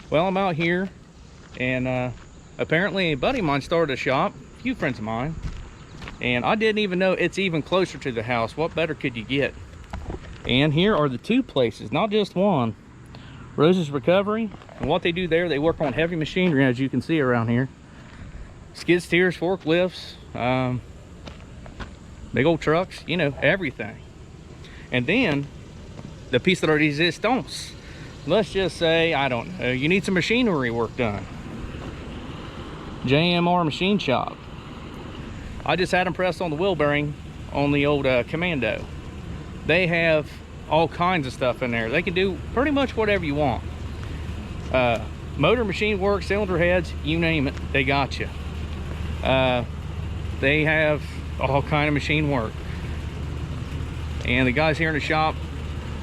Well, I'm out here, and apparently a buddy of mine started a shop, a few friends of mine, and I didn't even know it's even closer to the house. What better could you get? And here are the two places, not just one. Rose's Recovery, and what they do there, they work on heavy machinery, as you can see around here. Skid steers, forklifts, big old trucks, you know, everything. And then the piece de resistance, let's just say, I don't know, you need some machinery work done. JMR Machine Shop. I just had them pressed on the wheel bearing on the old Commando. They have all kinds of stuff in there. They can do pretty much whatever you want. Motor machine work, cylinder heads, you name it, they got you. They have all kind of machine work. And the guys here in the shop,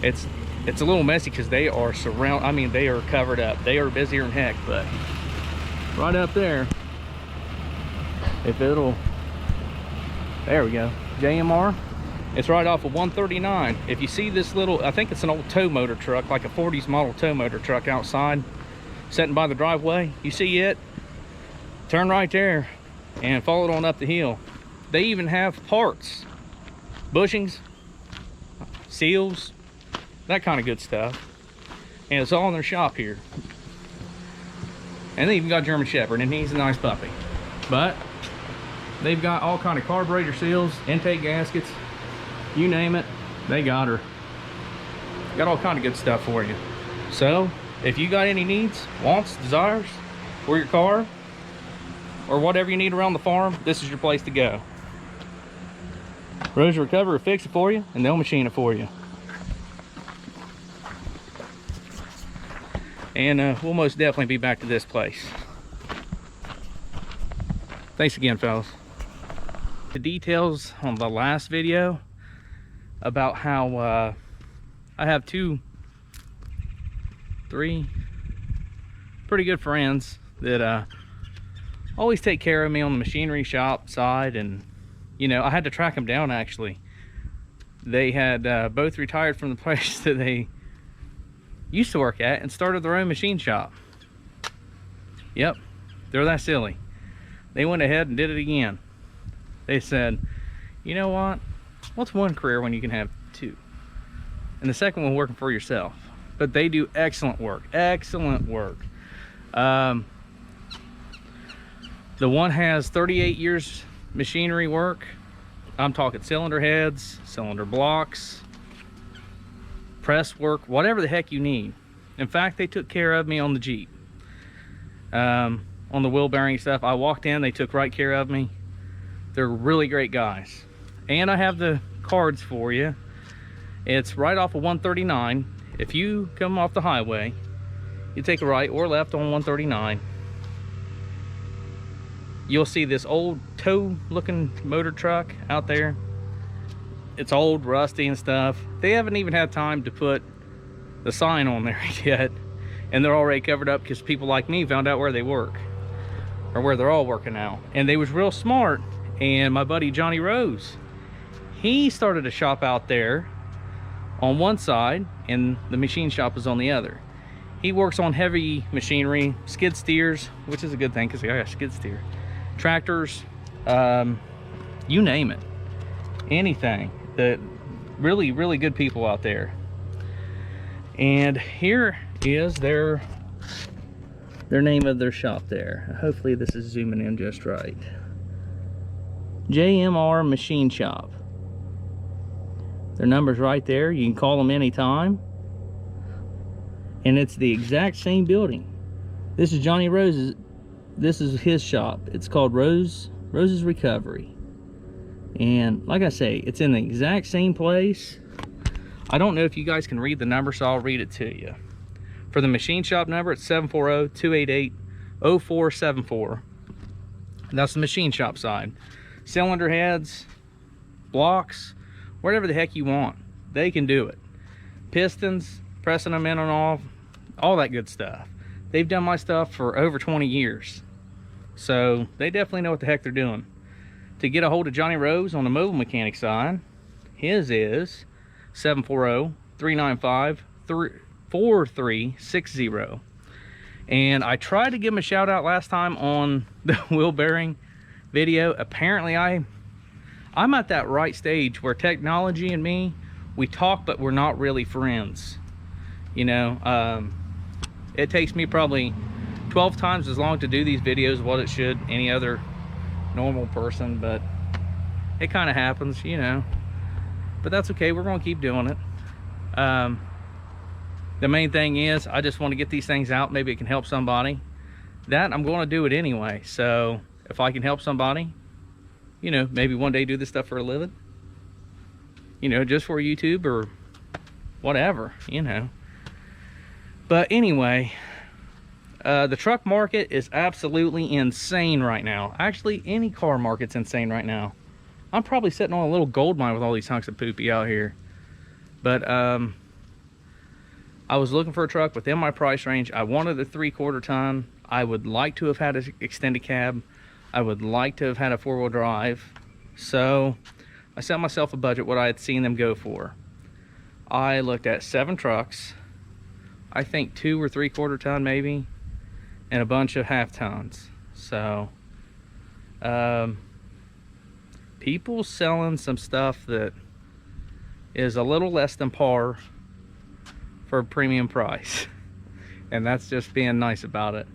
it's a little messy because they are they are covered up. They are busier than heck, but right up there, if it'll, there we go, JMR. It's right off of 139. If you see this little, I think it's an old tow motor truck, like a 40s model tow motor truck outside, sitting by the driveway. You see it, turn right there and follow it on up the hill. They even have parts, bushings, seals, that kind of good stuff. And it's all in their shop here. And they even got German Shepherd, and he's a nice puppy. But they've got all kind of carburetor seals, intake gaskets, you name it, they got her. Got all kind of good stuff for you. So if you got any needs, wants, desires for your car, or whatever you need around the farm, this is your place to go. Rose Recovery will fix it for you, and they'll machine it for you. And we'll most definitely be back to this place. Thanks again, fellas. The details on the last video about how I have 2, 3 pretty good friends that always take care of me on the machinery shop side. And you know, I had to track them down. Actually, they had both retired from the place that they used to work at and started their own machine shop. Yep, they're that silly. They went ahead and did it again. They said, you know what, what's one career when you can have 2? And the second one working for yourself. But they do excellent work, excellent work. The one has 38 years machinery work. I'm talking cylinder heads, cylinder blocks, press work, whatever the heck you need. In fact, they took care of me on the Jeep. On the wheel bearing stuff, I walked in, they took right care of me. They're really great guys. And I have the cards for you. It's right off of 139. If you come off the highway, you take a right or left on 139, you'll see this old tow looking motor truck out there. It's old, rusty and stuff. They haven't even had time to put the sign on there yet, and they're already covered up because people like me found out where they work, or where they're all working now. And they was real smart. And my buddy Johnny Rose, he started a shop out there on one side and the machine shop is on the other. He works on heavy machinery, skid steers, which is a good thing because I got a skid steer, tractors, you name it, anything. The really good people out there. And here is their name of their shop there. Hopefully this is zooming in just right. JMR Machine Shop. Their number's right there. You can call them anytime. And it's the exact same building. This is Johnny Rose's. This is his shop. It's called Rose's Recovery. And like I say, it's in the exact same place. I don't know if you guys can read the number, so I'll read it to you. For the machine shop number, it's 740-288-0474. That's the machine shop side. Cylinder heads, blocks, whatever the heck you want, they can do it. Pistons, pressing them in and off, all that good stuff. They've done my stuff for over 20 years. So they definitely know what the heck they're doing. To get a hold of Johnny Rose on the mobile mechanic side, his is 740-395-4360. And I tried to give him a shout out last time on the wheel bearing video. Apparently I'm at that right stage where technology and me, we talk, but we're not really friends. You know, it takes me probably 12 times as long to do these videos as what it should any other normal person, but it kind of happens, you know. But that's okay, we're gonna keep doing it. The main thing is, I just want to get these things out. Maybe it can help somebody. That, I'm going to do it anyway. So if I can help somebody, you know, maybe one day do this stuff for a living, you know, just for YouTube or whatever, you know. But anyway, the truck market is absolutely insane right now. Actually, any car market's insane right now. I'm probably sitting on a little gold mine with all these hunks of poopy out here. But I was looking for a truck within my price range. I wanted a 3/4 ton. I would like to have had an extended cab. I would like to have had a 4-wheel drive. So I set myself a budget, what I had seen them go for. I looked at 7 trucks, I think 2 or 3/4 ton maybe, and a bunch of half tons. So people selling some stuff that is a little less than par for a premium price, and that's just being nice about it.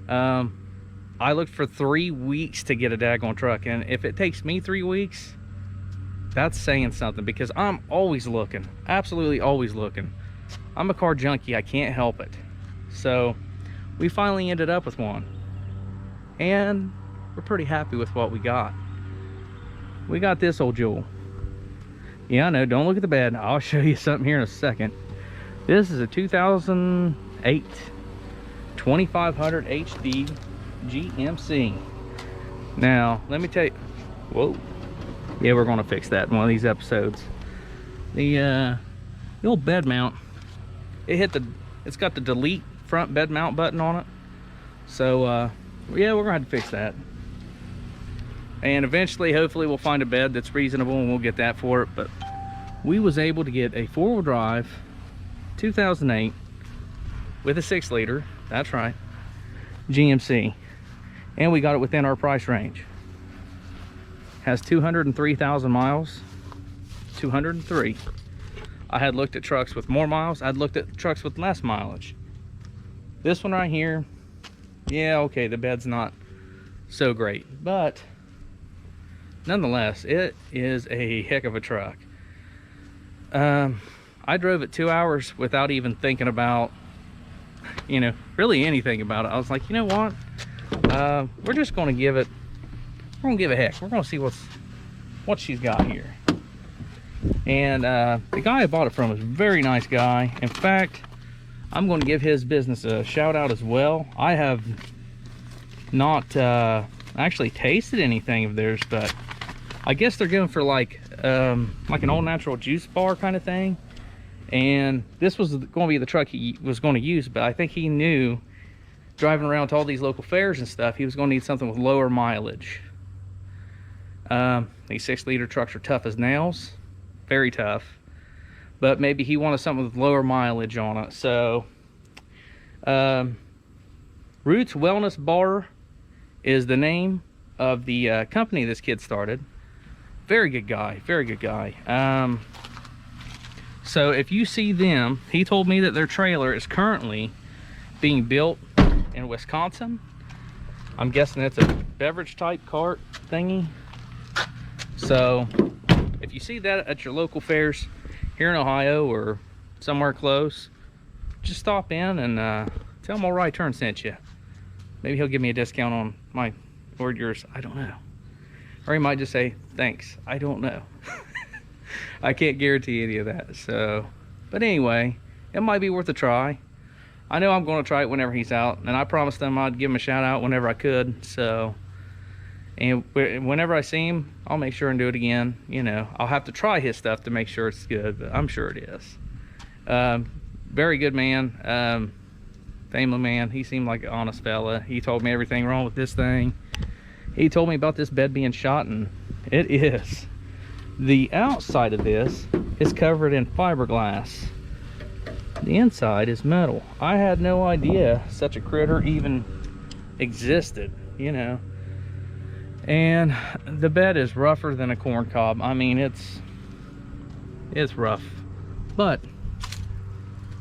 I looked for 3 weeks to get a daggone truck, and if it takes me 3 weeks, that's saying something, because I'm always looking, absolutely always looking. I'm a car junkie, I can't help it. So we finally ended up with one, and we're pretty happy with what we got. We got this old jewel. Yeah, I know, don't look at the bed. I'll show you something here in a second. This is a 2008 2500 HD GMC. Now, let me tell you, whoa. Yeah, we're gonna fix that in one of these episodes. The old bed mount, it's got the delete front bed mount button on it. So, yeah, we're gonna have to fix that. And eventually, hopefully, we'll find a bed that's reasonable and we'll get that for it. But we was able to get a 4-wheel drive 2008 with a 6-liter, that's right, GMC, and we got it within our price range. Has 203,000 miles. 203. I had looked at trucks with more miles, I'd looked at trucks with less mileage. This one right here, yeah, okay, the bed's not so great, but nonetheless, it is a heck of a truck. I drove it 2 hours without even thinking about, you know, really anything about it. I was like, you know what? We're just going to give it, we're going to give a heck. We're going to see what she's got here. And the guy I bought it from is a very nice guy. In fact, I'm going to give his business a shout out as well. I have not actually tasted anything of theirs, but I guess they're going for like an all natural juice bar kind of thing. And this was going to be the truck he was going to use, but I think he knew, driving around to all these local fairs and stuff, he was going to need something with lower mileage. These 6-liter trucks are tough as nails, very tough, but maybe he wanted something with lower mileage on it. So Roots Wellness Bar is the name of the company this kid started. Very good guy, very good guy. So if you see them, he told me that their trailer is currently being built in Wisconsin. I'm guessing that's a beverage type cart thingy. So if you see that at your local fairs here in Ohio or somewhere close, just stop in and tell him All Right Turn sent you. Maybe he'll give me a discount on my or yours, I don't know. Or he might just say, thanks, I don't know. I can't guarantee any of that. So, but anyway, it might be worth a try. I know I'm going to try it whenever he's out, and I promised him I'd give him a shout out whenever I could. So, and whenever I see him, I'll make sure and do it again. You know, I'll have to try his stuff to make sure it's good, but I'm sure it is. Very good man, family man. He seemed like an honest fella. He told me everything wrong with this thing. He told me about this bed being shot, and it is. The outside of this is covered in fiberglass. The inside is metal. I had no idea such a critter even existed, you know. And the bed is rougher than a corn cob. I mean, it's rough, but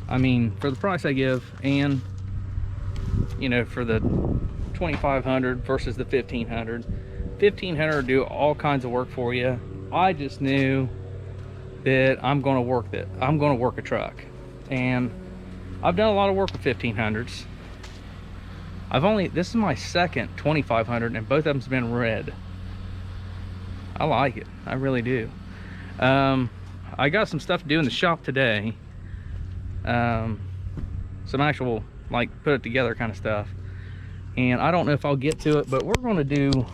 I mean, for the price I give, and you know, for the 2,500 versus the 1,500, 1,500 do all kinds of work for you. I just knew that I'm going to work a truck, and I've done a lot of work with 1,500s. This is my second 2,500, and both of them's been red. I like it, I really do. I got some stuff to do in the shop today. Some actual, like, put it together kind of stuff. And I don't know if I'll get to it, but we're going to do,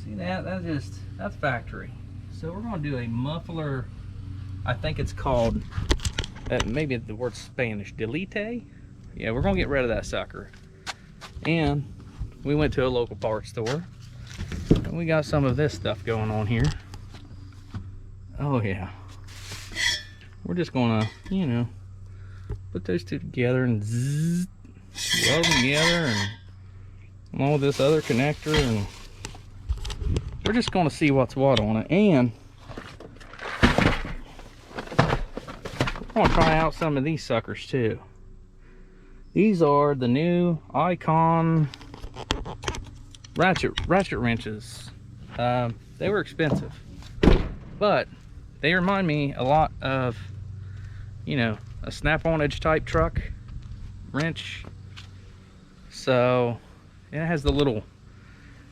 see that's factory. So we're going to do a muffler, I think it's called, maybe the word's Spanish, delite. Yeah, we're going to get rid of that sucker. And we went to a local parts store, and we got some of this stuff going on here. Oh yeah, we're just gonna, you know, put those two together and zzz, weld them together, and all this other connector, and we're just gonna see what's what on it. And we're gonna try out some of these suckers too. These are the new Icon ratchet wrenches. They were expensive, but they remind me a lot of, you know, a snap-on edge type truck wrench. So it has the little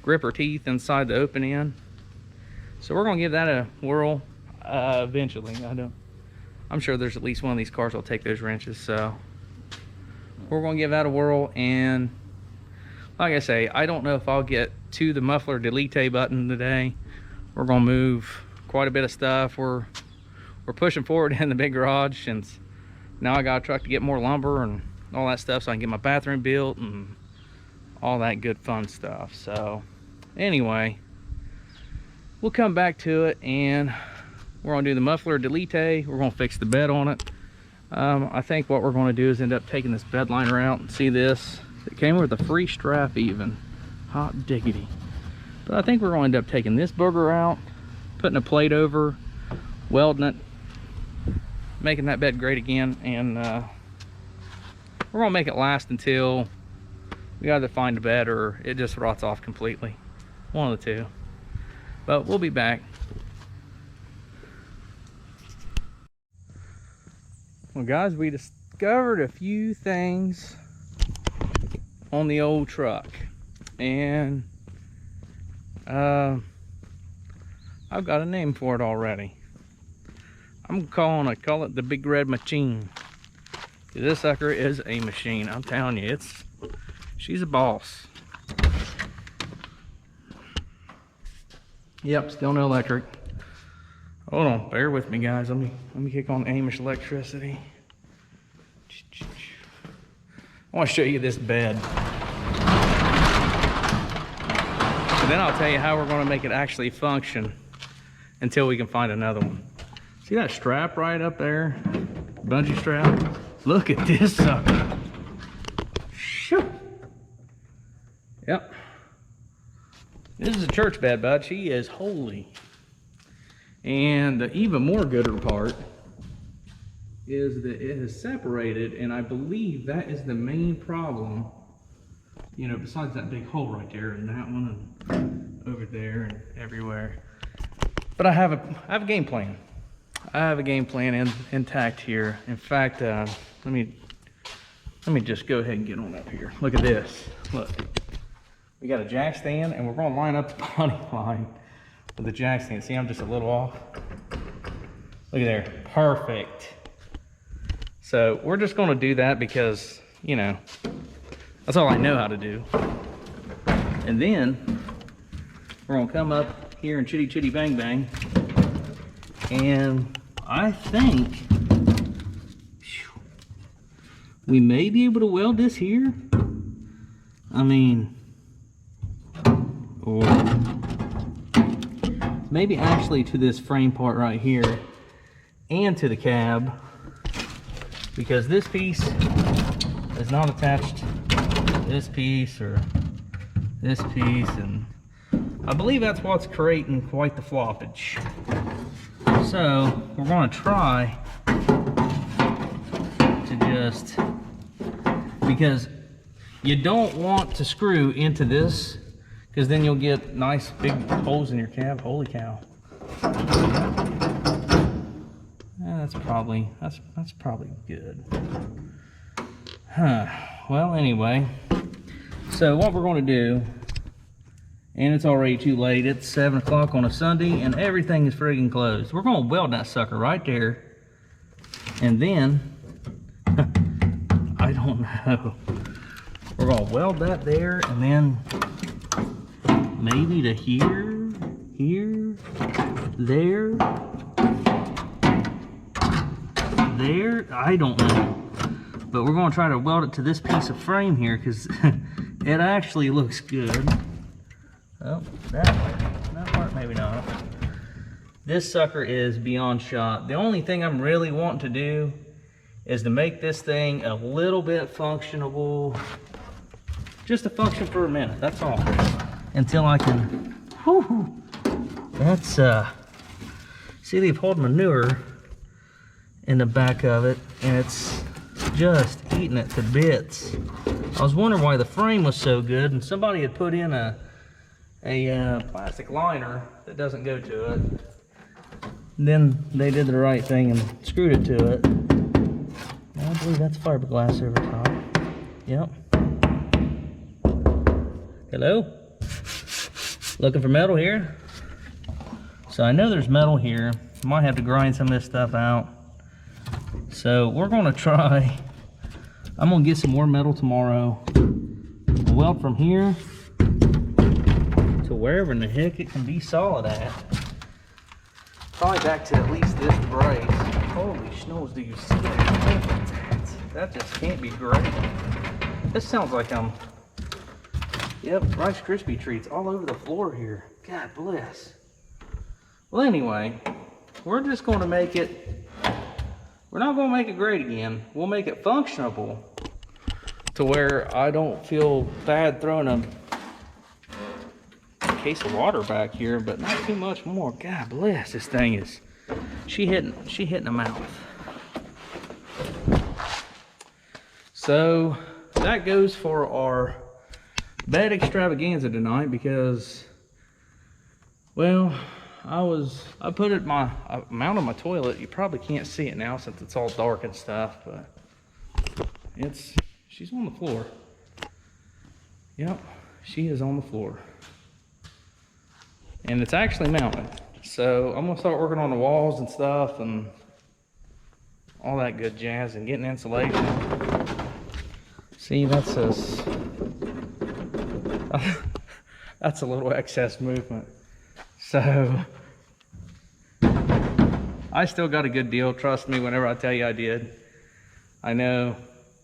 gripper teeth inside the open end. So we're gonna give that a whirl eventually. I'm sure there's at least one of these cars that'll take those wrenches. So we're gonna give that a whirl, and like I say, I don't know if I'll get to the muffler delete button today. We're gonna move quite a bit of stuff. We're pushing forward in the big garage, and now I got a truck to get more lumber and all that stuff so I can get my bathroom built and all that good fun stuff. So anyway, we'll come back to it, and we're gonna do the muffler delete. We're gonna fix the bed on it. I think what we're gonna do is end up taking this bed liner out, and see this, it came with a free strap even, hot diggity. But I think we're gonna end up taking this booger out, putting a plate over, welding it, making that bed great again, and we're gonna make it last until we either find a bed or it just rots off completely. One of the two. But we'll be back. Well guys, we discovered a few things on the old truck, and I've got a name for it already. I'm call it the Big Red Machine. This sucker is a machine. I'm telling you, she's a boss. Yep, still no electric. Hold on, bear with me guys. Let me kick on Amish electricity. I want to show you this bed. And then I'll tell you how we're going to make it actually function until we can find another one. See that strap right up there? Bungee strap? Look at this sucker. Shoo. Yep. This is a church bed, bud. She is holy. And the even more gooder part is that it has separated, and I believe that is the main problem. You know, besides that big hole right there, and that one, and over there, and everywhere. But I have a game plan. I have a game plan intact here. In fact, let me just go ahead and get on up here. Look at this. Look, we got a jack stand, and we're going to line up the body line with the jack stand. See, I'm just a little off. Look at there, perfect. So we're just going to do that because, you know, that's all I know how to do. And then we're going to come up here and chitty chitty bang bang. And I think we may be able to weld this here. I mean, or maybe actually to this frame part right here and to the cab. because this piece is not attached to this piece or this piece, and I believe that's what's creating quite the floppage. So we're going to try to just, because you don't want to screw into this, because then you'll get nice big holes in your cab. Holy cow. That's probably good. Huh. Well, anyway, so what we're going to do, and it's already too late, it's 7 o'clock on a Sunday and everything is friggin' closed. We're going to weld that sucker right there, and then I don't know, we're going to weld that there, and then maybe to here, there, I don't know. But we're going to try to weld it to this piece of frame here, because it actually looks good. Oh, that part maybe not. This sucker is beyond shot. The only thing I'm really wanting to do is to make this thing a little bit functionable. Just to function for a minute, that's all. Until I can, whew, that's, see, they've pulled manure in the back of it, and it's just eating it to bits. I was wondering why the frame was so good, and somebody had put in a plastic liner that doesn't go to it. And then they did the right thing and screwed it to it. I believe that's fiberglass over top. Yep. Hello? Looking for metal here? So I know there's metal here. Might have to grind some of this stuff out. So we're gonna try, I'm gonna get some more metal tomorrow. Weld from here to wherever in the heck it can be solid at. Probably back to at least this brace. Holy schnoz, do you see that? That just can't be great. This sounds like yep, Rice Krispie treats all over the floor here. God bless. Well, anyway, we're just going to make it, we're not going to make it great again. We'll make it functionable to where I don't feel bad throwing a case of water back here, but not too much more. God bless, this thing is, she hitting the mouth. So that goes for our bed extravaganza tonight, because, well, I mounted my toilet. You probably can't see it now since it's all dark and stuff, but she's on the floor. Yep, she is on the floor. And it's actually mounted. So I'm gonna start working on the walls and stuff and all that good jazz and getting insulation. See, that's a little excess movement. So I still got a good deal. Trust me whenever I tell you I did. I know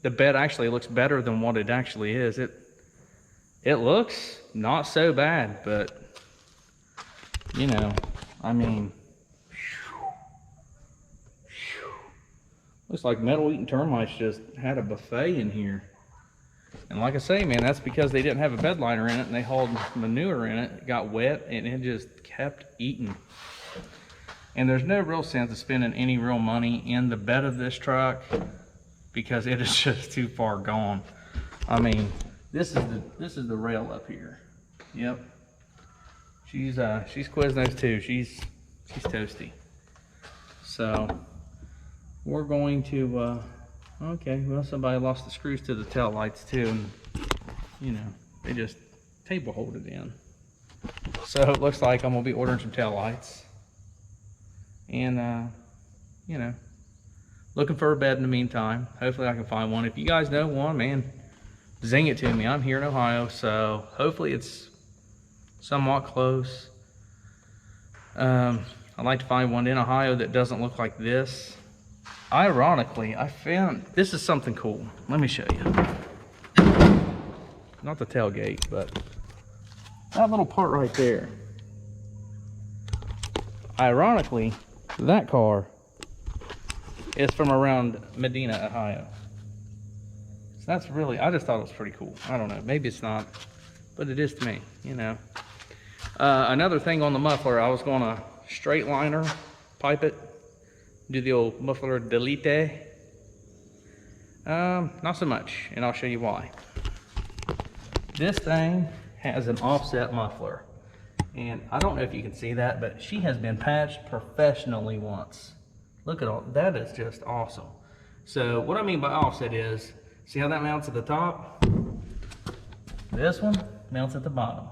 the bed actually looks better than what it actually is. It looks not so bad, but you know, I mean, looks like metal eating termites just had a buffet in here. And like I say, man, that's because they didn't have a bed liner in it and they hauled manure in it. It got wet and it just kept eating. And there's no real sense of spending any real money in the bed of this truck because it is just too far gone. I mean, this is the rail up here. Yep. She's Quiznos too. She's toasty. So we're going to okay, well, somebody lost the screws to the tail lights too, and you know, they just table hold it in. So it looks like I'm gonna be ordering some tail lights, and you know, looking for a bed in the meantime. Hopefully I can find one. If you guys know one, man, zing it to me. I'm here in Ohio, so hopefully it's somewhat close. I'd like to find one in Ohio that doesn't look like this. Ironically, I found, this is something cool. Let me show you. Not the tailgate, but that little part right there. Ironically, that car is from around Medina, Ohio. So that's really, I just thought it was pretty cool. I don't know, maybe it's not, but it is to me, you know. Another thing on the muffler, I was gonna straight liner, pipe it, do the old muffler delete. Not so much, and I'll show you why. This thing has an offset muffler, and I don't know if you can see that, but she has been patched professionally once. Look at all, that is just awesome. So what I mean by offset is, see how that mounts at the top? This one mounts at the bottom.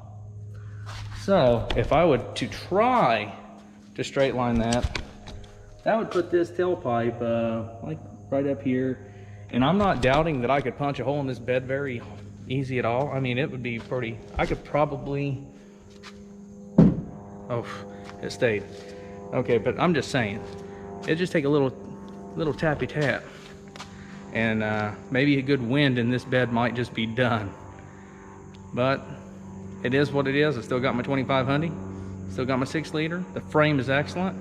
So if I would to try to straight line that, that would put this tailpipe like right up here. And I'm not doubting that I could punch a hole in this bed very easy at all. I mean, it would be pretty, I could probably, oh, it stayed. Okay, but I'm just saying, it'd just take a little tappy tap. And maybe a good wind in this bed might just be done. But it is what it is. I still got my 2500, still got my 6-liter. The frame is excellent.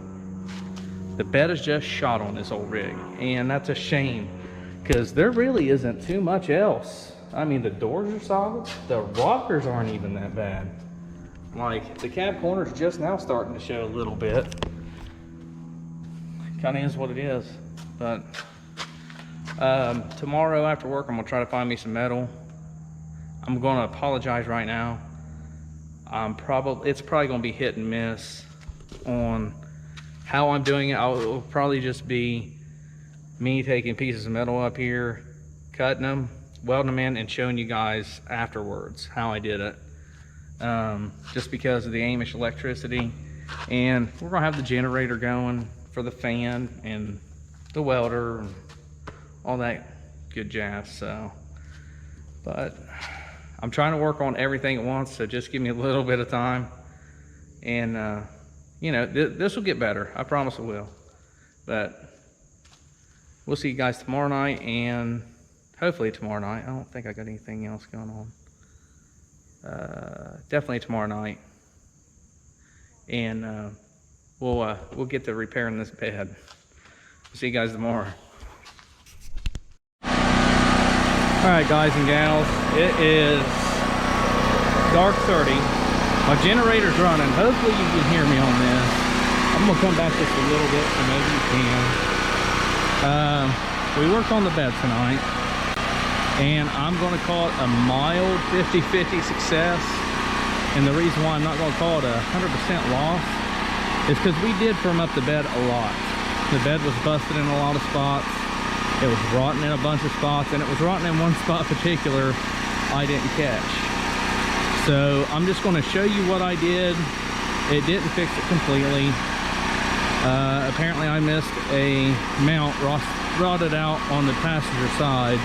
The bed is just shot on this old rig, and that's a shame because there really isn't too much else. I mean, the doors are solid. The rockers aren't even that bad. Like, the cab corner's just now starting to show a little bit. Kind of is what it is. But tomorrow after work, I'm gonna try to find me some metal. I'm gonna apologize right now. It's probably gonna be hit and miss on how I'm doing it. It'll probably just be me taking pieces of metal up here, cutting them, welding them in, and showing you guys afterwards how I did it. Just because of the Amish electricity. And we're gonna have the generator going for the fan and the welder and all that good jazz. So, but I'm trying to work on everything at once, so just give me a little bit of time. And you know, this will get better. I promise it will. But we'll see you guys tomorrow night, and hopefully tomorrow night. I don't think I got anything else going on. Definitely tomorrow night. And we'll get to repairing this bed. See you guys tomorrow. Alright guys and gals, it is dark 30. My generator's running. Hopefully you can hear me on this. I'm gonna come back just a little bit so maybe you can. We worked on the bed tonight, and I'm gonna call it a mild 50-50 success. And the reason why I'm not gonna call it a 100% loss is because we did firm up the bed a lot. The bed was busted in a lot of spots. It was rotten in a bunch of spots, and it was rotten in one spot in particular I didn't catch. So I'm just going to show you what I did. It didn't fix it completely. Apparently I missed a mount rotted out on the passenger side.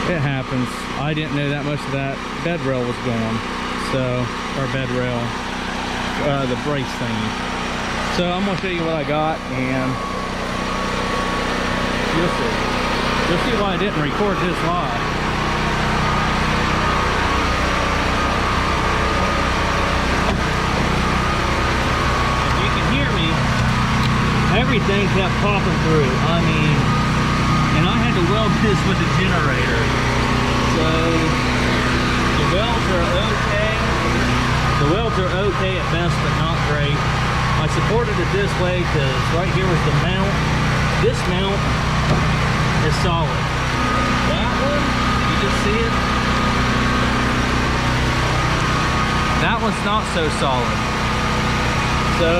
It happens. I didn't know that much of that bed rail was gone. So, or bed rail, the brace thing. So I'm going to show you what I got, and you'll see why I didn't record this live. If you can hear me, everything kept popping through. I mean, and I had to weld this with the generator. So the welds are okay. The welds are okay at best, but not great. I supported it this way because right here was the mount. This mount is solid. That one, you just see it? That one's not so solid. So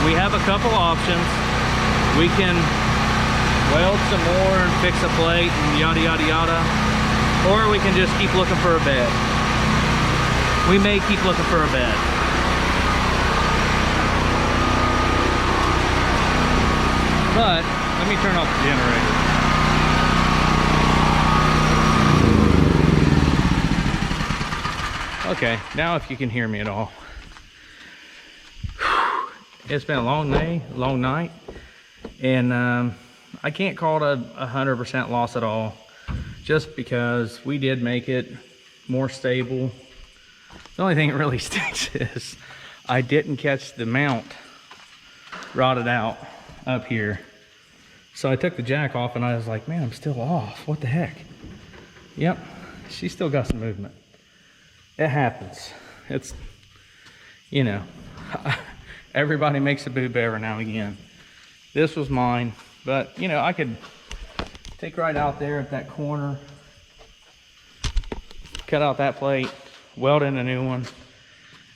we have a couple options. We can weld some more and fix a plate and yada yada yada, or we can just keep looking for a bed. We may keep looking for a bed. But let me turn off the generator. Okay, now if you can hear me at all. It's been a long day, long night, and I can't call it a 100% loss at all, just because we did make it more stable. The only thing that really stinks is I didn't catch the mount rotted out up here. So I took the jack off and I was like, man, I'm still off. What the heck? Yep, she's still got some movement. It happens. It's, you know, everybody makes a boob every now and again. This was mine, but you know, I could take right out there at that corner, cut out that plate, weld in a new one,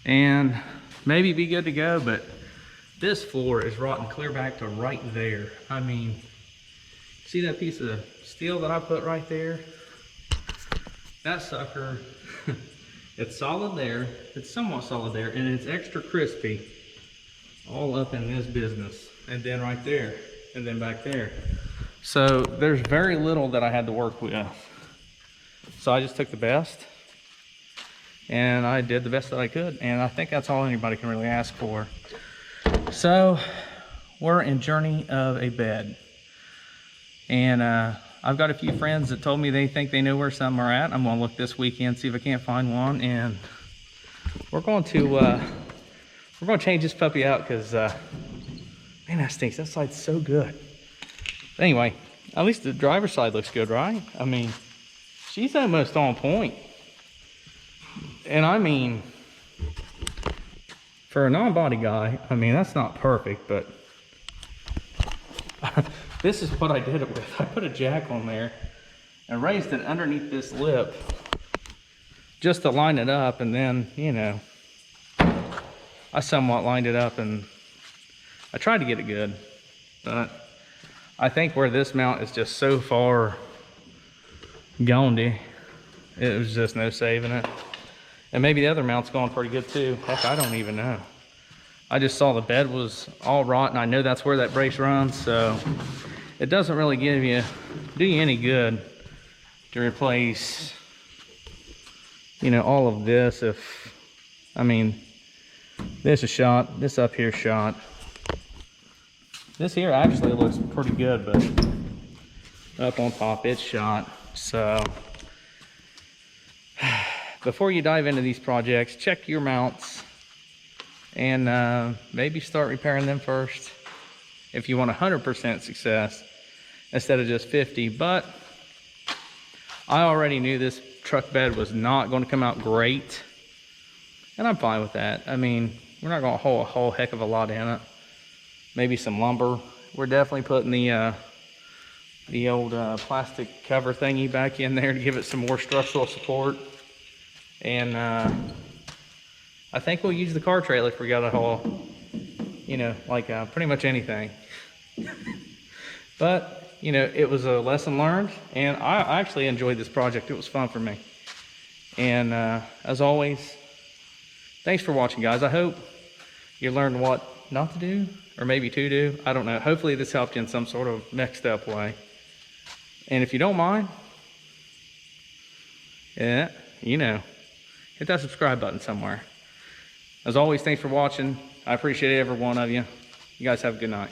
and maybe be good to go. But this floor is rotting clear back to right there. I mean, see that piece of steel that I put right there? That sucker, it's solid there, it's somewhat solid there, and it's extra crispy all up in this business. And then right there, and then back there. So there's very little that I had to work with. So I just took the best, and I did the best that I could, and I think that's all anybody can really ask for. So we're in journey of a bed, and I've got a few friends that told me they think they know where some are at. I'm gonna look this weekend, see if I can't find one, and we're going to change this puppy out because man, that stinks. That side's so good. But anyway, at least the driver's side looks good, right? I mean, she's almost on point. And I mean, for a non-body guy, I mean, that's not perfect, but this is what I did it with. I put a jack on there and raised it underneath this lip just to line it up, and then, you know, I somewhat lined it up and I tried to get it good, but I think where this mount is just so far gondy, it was just no saving it. And maybe the other mount's going pretty good too. Heck, I don't even know. I just saw the bed was all rotten. I know that's where that brace runs, so it doesn't really do you any good to replace, you know, all of this. If, I mean, this is shot, this up here shot. This here actually looks pretty good, but up on top it's shot. So before you dive into these projects, check your mounts and maybe start repairing them first if you want 100% success instead of just 50. But I already knew this truck bed was not going to come out great, and I'm fine with that. I mean, we're not going to haul a whole heck of a lot in it. Maybe some lumber. We're definitely putting the old plastic cover thingy back in there to give it some more structural support. And I think we'll use the car trailer if we got to haul, you know, like pretty much anything. But, you know, it was a lesson learned, and I actually enjoyed this project. It was fun for me. And as always, thanks for watching, guys. I hope you learned what not to do, or maybe to do. I don't know. Hopefully this helped you in some sort of next step way. And if you don't mind, yeah, you know, hit that subscribe button somewhere. As always, thanks for watching. I appreciate every one of you. You guys have a good night.